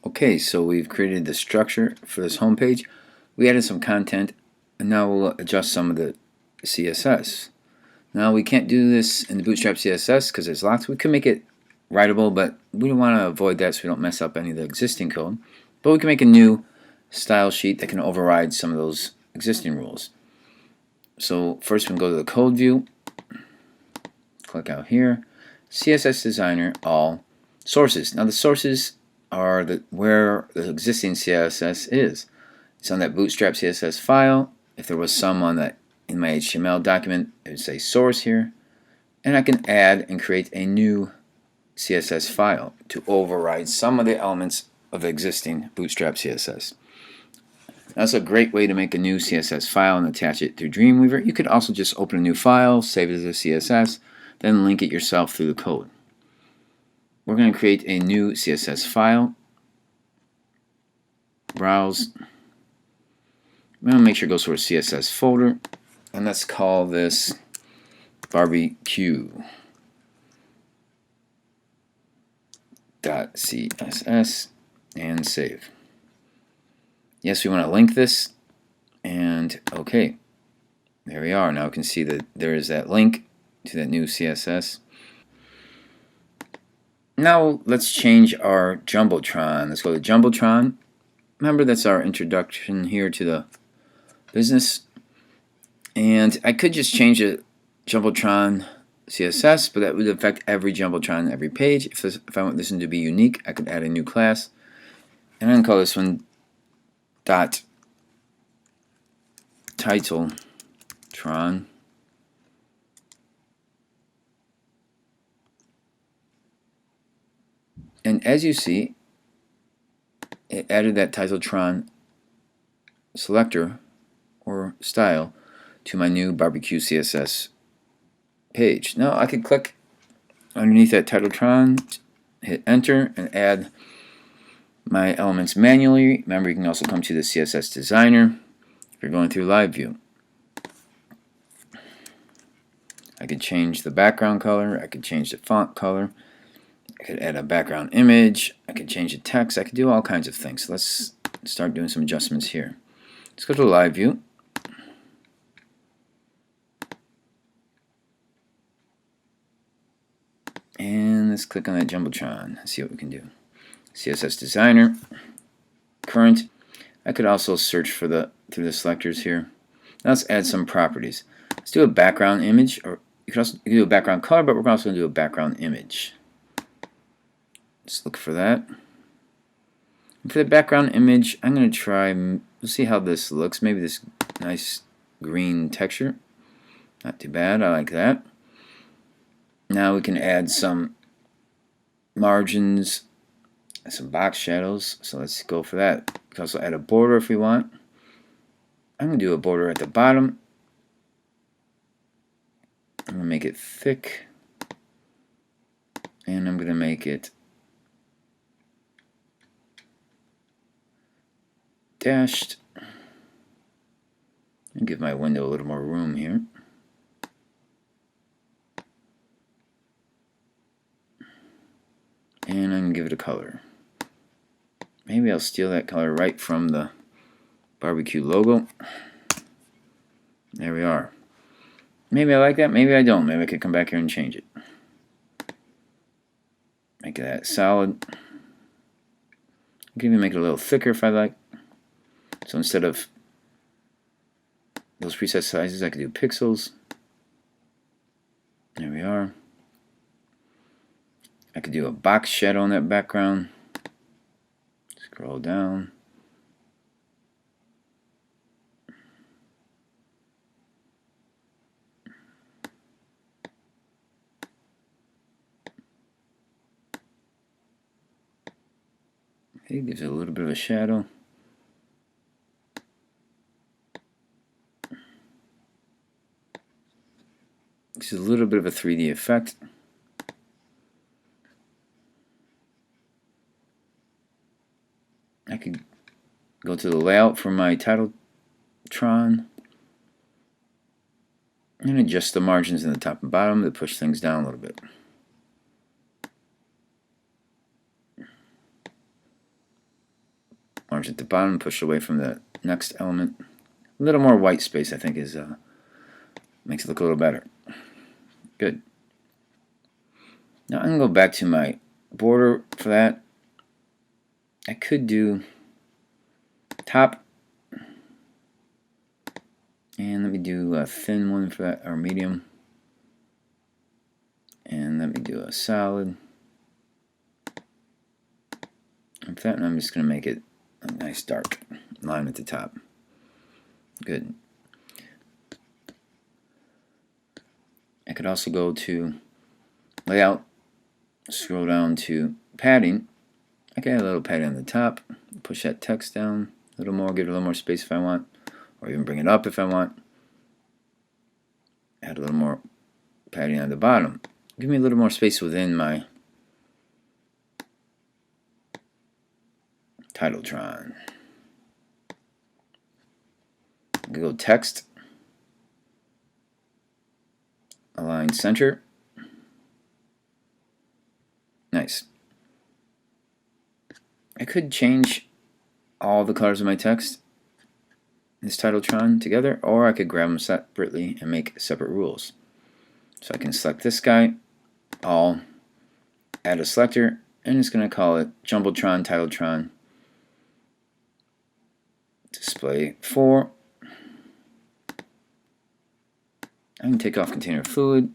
Okay, so we've created the structure for this home page. We added some content, and now we'll adjust some of the CSS. Now we can't do this in the Bootstrap CSS because it's locked. We can make it writable, but we don't want to avoid that so we don't mess up any of the existing code. But we can make a new style sheet that can override some of those existing rules. So first we can go to the code view, click out here, CSS Designer, all sources. Now the sources are where the existing CSS is. It's on that Bootstrap CSS file. If there was some on that in my HTML document, it would say source here. And I can add and create a new CSS file to override some of the elements of the existing Bootstrap CSS. That's a great way to make a new CSS file and attach it through Dreamweaver. You could also just open a new file, save it as a CSS, then link it yourself through the code. We're going to create a new CSS file. Browse. I'm going to make sure it goes to our CSS folder. And let's call this barbecue.css and save. Yes, we want to link this. And okay. There we are. Now we can see that there is that link to that new CSS. Now let's change our Jumbotron. Let's go to Jumbotron. Remember, that's our introduction here to the business. And I could just change the Jumbotron CSS, but that would affect every Jumbotron, every page. If I want this one to be unique, I could add a new class. And I'm going to call this one .titletron. And as you see, it added that Titletron selector or style to my new barbecue CSS page. Now I could click underneath that Titletron, hit enter, and add my elements manually. Remember, you can also come to the CSS designer if you're going through live view. I could change the background color, I could change the font color, I could add a background image, I could change the text, I could do all kinds of things. So let's start doing some adjustments here. Let's go to live view. And let's click on that Jumbotron and see what we can do. CSS designer, current. I could also search for through the selectors here. Now let's add some properties. Let's do a background image, or you can do a background color, but we're also going to do a background image. Let's look for that. And for the background image, I'm going to try, we'll see how this looks. Maybe this nice green texture. Not too bad, I like that. Now we can add some margins, some box shadows. So let's go for that. We can also add a border if we want. I'm going to do a border at the bottom. I'm going to make it thick. And I'm going to make it dashed. And give my window a little more room here. And I'm going to give it a color. Maybe I'll steal that color right from the barbecue logo. There we are. Maybe I like that, maybe I don't. Maybe I could come back here and change it. Make that solid. I can even make it a little thicker if I like. So instead of those preset sizes, I could do pixels. There we are. I could do a box shadow on that background. Scroll down. It gives it a little bit of a shadow. Gives it a little bit of a 3D effect. I could go to the layout for my Titletron and adjust the margins in the top and bottom to push things down a little bit. margin at the bottom, push away from the next element. A little more white space, I think, is makes it look a little better. Good. Now I'm going to go back to my border for that. I could do top, and let me do a thin one for that, or medium, and let me do a solid. And for that, I'm just going to make it a nice dark line at the top. Good. I could also go to layout, scroll down to padding. I can add a little padding on the top, push that text down a little more, give it a little more space if I want, or even bring it up if I want. Add a little more padding on the bottom. Give me a little more space within my Titletron. I'm going to go text, align center. Nice. I could change all the colors of my text in this Titletron together, or I could grab them separately and make separate rules. So I can select this guy, all, add a selector, and it's going to call it Jumbotron Titletron Display 4. I can take off container fluid.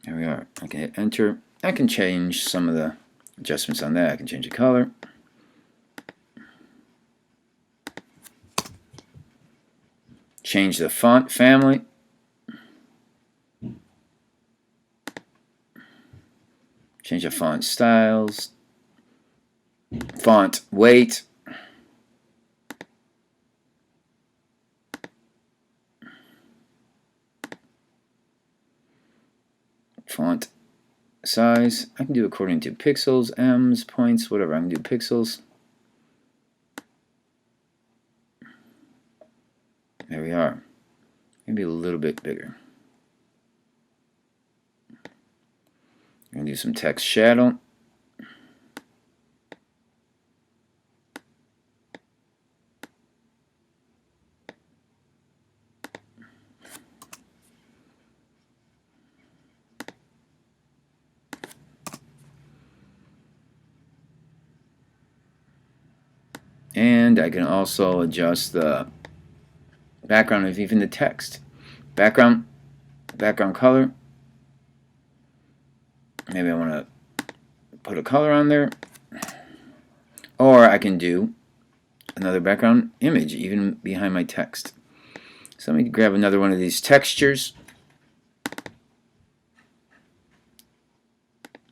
There we are. I can hit enter. I can change some of the adjustments on that. I can change the color. Change the font family. Change the font styles. Font weight. Font size. I can do according to pixels, ems, points, whatever. I can do pixels. There we are. Maybe a little bit bigger. I'm going to do some text shadow. And I can also adjust the background of even the text. Background color. Maybe I want to put a color on there. Or I can do another background image even behind my text. So let me grab another one of these textures.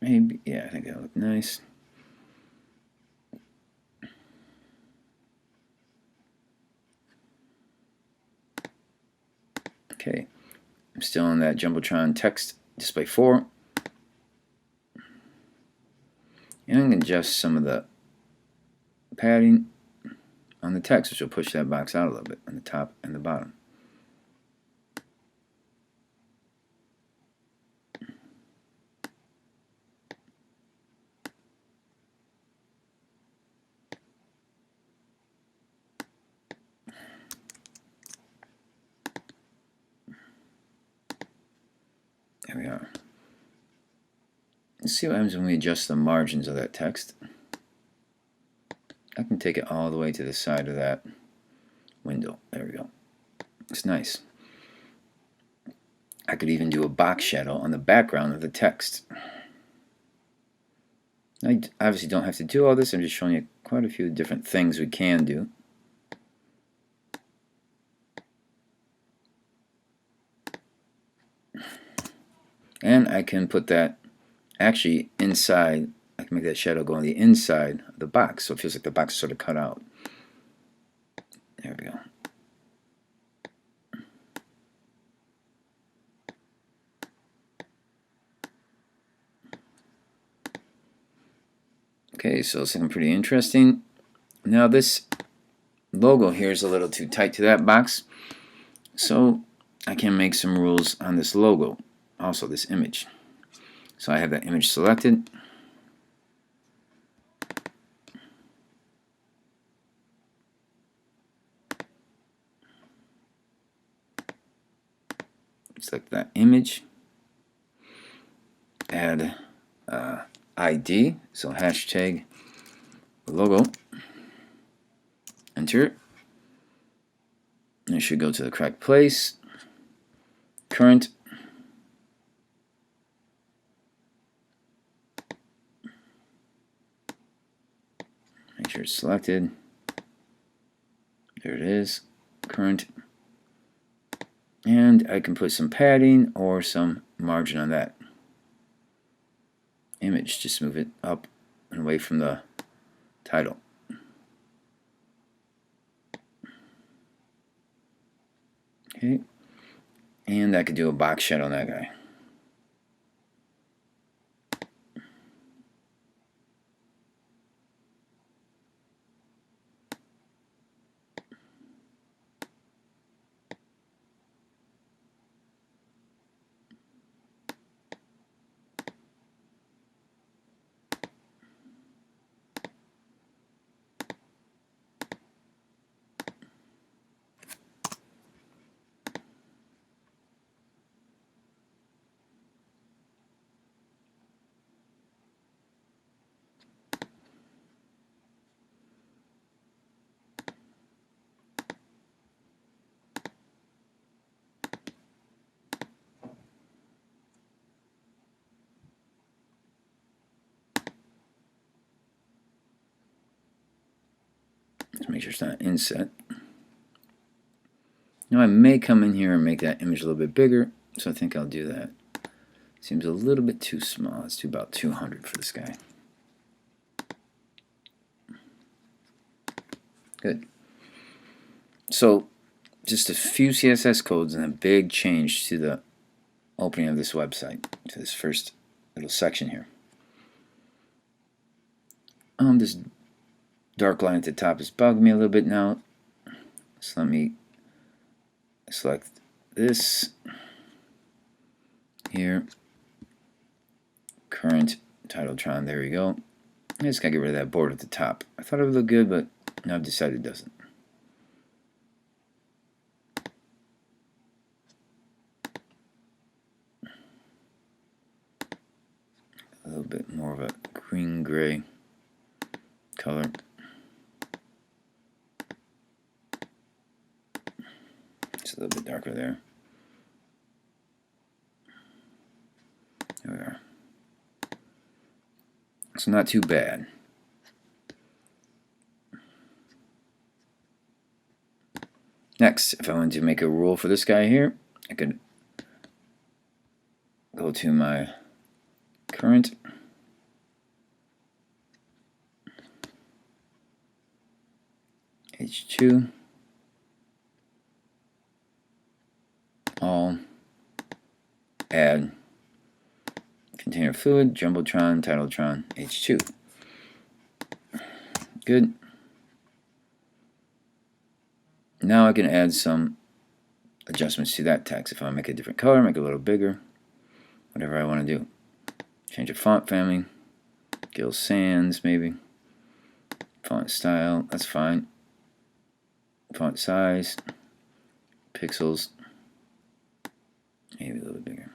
Maybe, yeah, I think that'll look nice. Okay, I'm still in that Jumbotron text display 4. And I'm going to adjust some of the padding on the text, which will push that box out a little bit on the top and the bottom. There we are. Let's see what happens when we adjust the margins of that text. I can take it all the way to the side of that window. There we go. It's nice. I could even do a box shadow on the background of the text. I obviously don't have to do all this. I'm just showing you quite a few different things we can do. And I can put that actually inside. I can make that shadow go on the inside of the box, so it feels like the box is sort of cut out. There we go. Okay, so it's looking pretty interesting. Now this logo here is a little too tight to that box, so I can make some rules on this logo, also this image. So I have that image selected. select that image, add ID, so hashtag logo, enter it, and it should go to the correct place. Current, make sure it's selected. There it is, current. And I can put some padding or some margin on that image. Just move it up and away from the title. Okay. And I could do a box shadow on that guy. Just make sure it's not inset. Now I may come in here and make that image a little bit bigger, so I think I'll do that. Seems a little bit too small. Let's do about 200 for this guy. Good. So just a few CSS codes and a big change to the opening of this website, to this first little section here. This dark line at the top is bugging me a little bit now. So let me select this here. Current Titletron, there we go. I just gotta get rid of that border at the top. I thought it would look good, but now I've decided it doesn't. A little bit more of a green-gray color. It's a little bit darker there. There we are. So not too bad. Next, if I wanted to make a rule for this guy here, I could go to my current, H2, all, add, container fluid, Jumbotron, Titletron, H2. Good. Now I can add some adjustments to that text. If I want to make a different color, make it a little bigger, whatever I want to do. Change the font family, Gill Sans maybe, font style, that's fine. Font size, pixels, maybe a little bit bigger.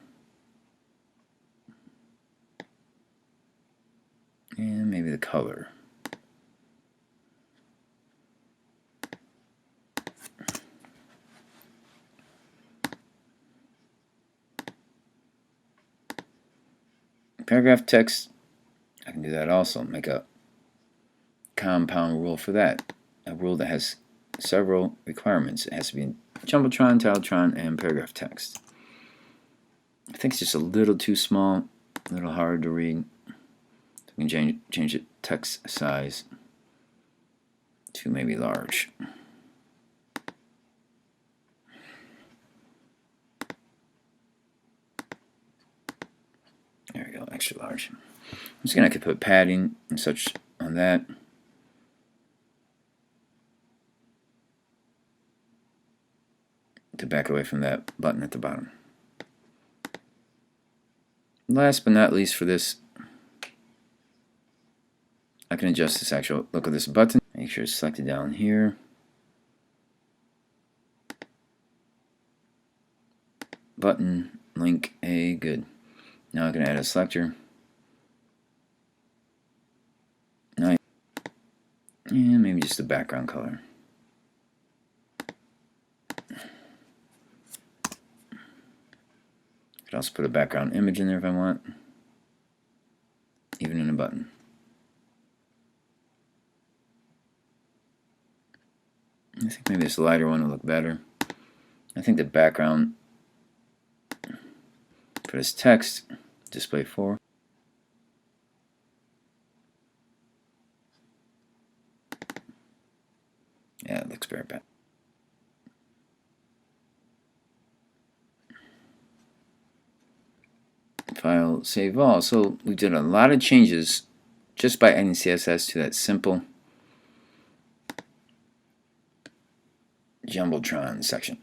And maybe the color. Paragraph text, I can do that also. Make a compound rule for that. A rule that has several requirements. It has to be in Jumbotron, Titletron, and paragraph text. I think it's just a little too small, a little hard to read. So we can change the text size to maybe large. There we go, extra large. I'm just going to put padding and such on that. To back away from that button at the bottom. Last but not least for this, I can adjust this actual look of this button. Make sure it's selected down here. button, link A, good. Now I can add a selector. Nice. And maybe just a background color. I could also put a background image in there if I want, even in a button. I think maybe this lighter one will look better. I think the background for this text, display 4. Yeah, it looks very bad. File, save all. So we did a lot of changes just by adding CSS to that simple Jumbotron section.